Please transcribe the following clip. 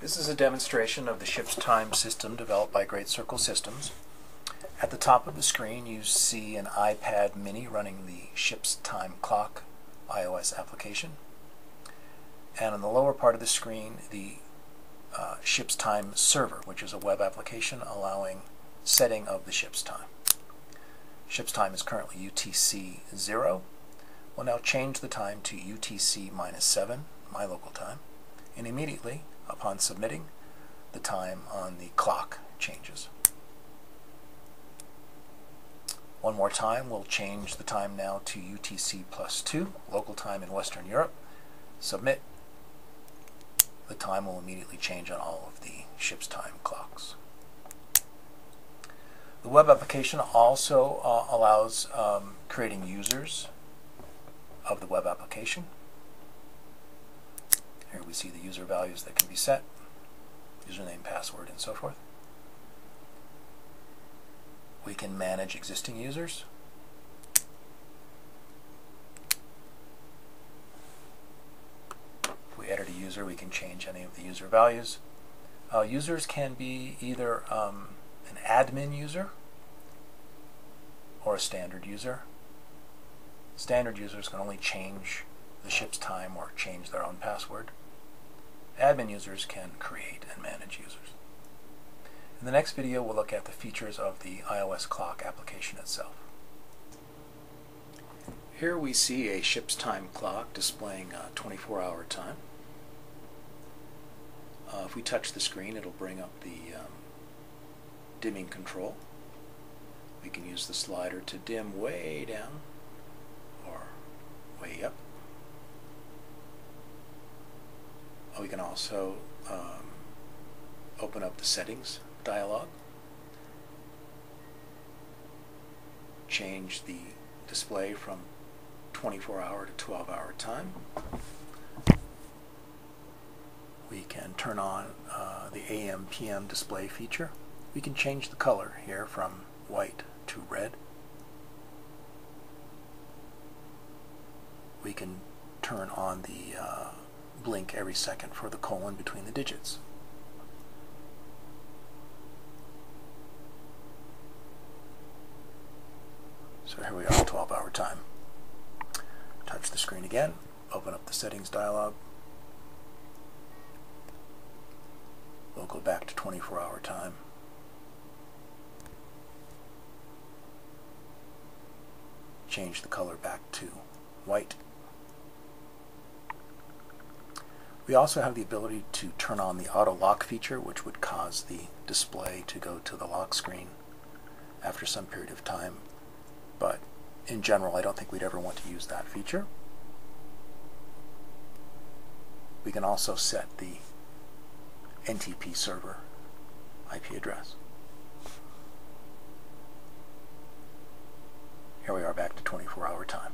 This is a demonstration of the ship's time system developed by Great Circle Systems. At the top of the screen you see an iPad mini running the ship's time clock iOS application. And on the lower part of the screen the ship's time server, which is a web application allowing setting of the ship's time. Ship's time is currently UTC 0. We'll now change the time to UTC-7, my local time, and immediately upon submitting, the time on the clock changes. One more time, we'll change the time now to UTC +2, local time in Western Europe. Submit. The time will immediately change on all of the ship's time clocks. The web application also allows creating users of the web application. Here we see the user values that can be set, username, password, and so forth. We can manage existing users. If we edit a user, we can change any of the user values. Users can be either an admin user or a standard user. Standard users can only change the ship's time or change their own password. Admin users can create and manage users. In the next video we'll look at the features of the iOS clock application itself. Here we see a ship's time clock displaying 24-hour time. If we touch the screen it'll bring up the dimming control. We can use the slider to dim way down or way up. We can also open up the settings dialog, change the display from 24-hour to 12-hour time. We can turn on the AM/PM display feature. We can change the color here from white to red. We can turn on the blink every second for the colon between the digits. So here we are, 12-hour time. Touch the screen again, open up the settings dialog. We'll go back to 24-hour time. Change the color back to white. We also have the ability to turn on the auto lock feature, which would cause the display to go to the lock screen after some period of time. But in general, I don't think we'd ever want to use that feature. We can also set the NTP server IP address. Here we are back to 24-hour time.